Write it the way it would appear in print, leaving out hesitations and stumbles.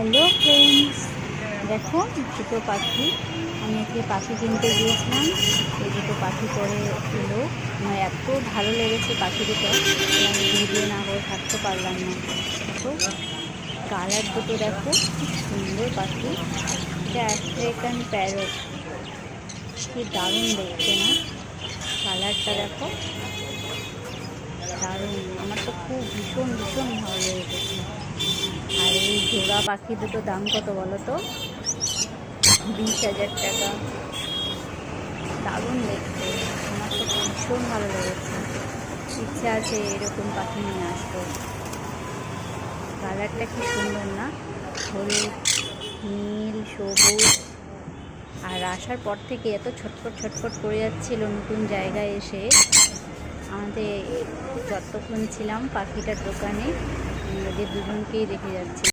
Hello friends, দেখো দুটো পাখি। আমি আজকে পাখি কিনতে গিয়েছিলাম। এই দুটো পাখি পরে এলো। আমার এত ভালো লেগেছে পাখি দুটো, আমি ভিডিও না করে থাকতে পারলাম না। দেখো কালার দুটো, দেখো কি সুন্দর পাখি। এটা আফ্রিকান প্যারট, কি দারুণ দেখতে না? কালারটা দেখো, দারুণ। আমার তো খুব ভীষণ ভীষণ ভালো লেগেছে। আর এই জোড়া পাখি দুটো দাম কত বলো তো? 20,000 টাকা। দারুণ দেখতে, আমার তো ভীষণ ভালো লেগেছে। ইচ্ছা আছে এরকম পাখি নিয়ে আসবো। কালারটা কি সুন্দর না? হলুদ, নীল, সবুজ। আর আসার পর থেকে এত ছটফট ছটফট করে যাচ্ছিল নতুন জায়গায় এসে। আমাদের যতক্ষণ ছিলাম পাখিটার দোকানে, ওদের দুজনকেই রেখে যাচ্ছিল।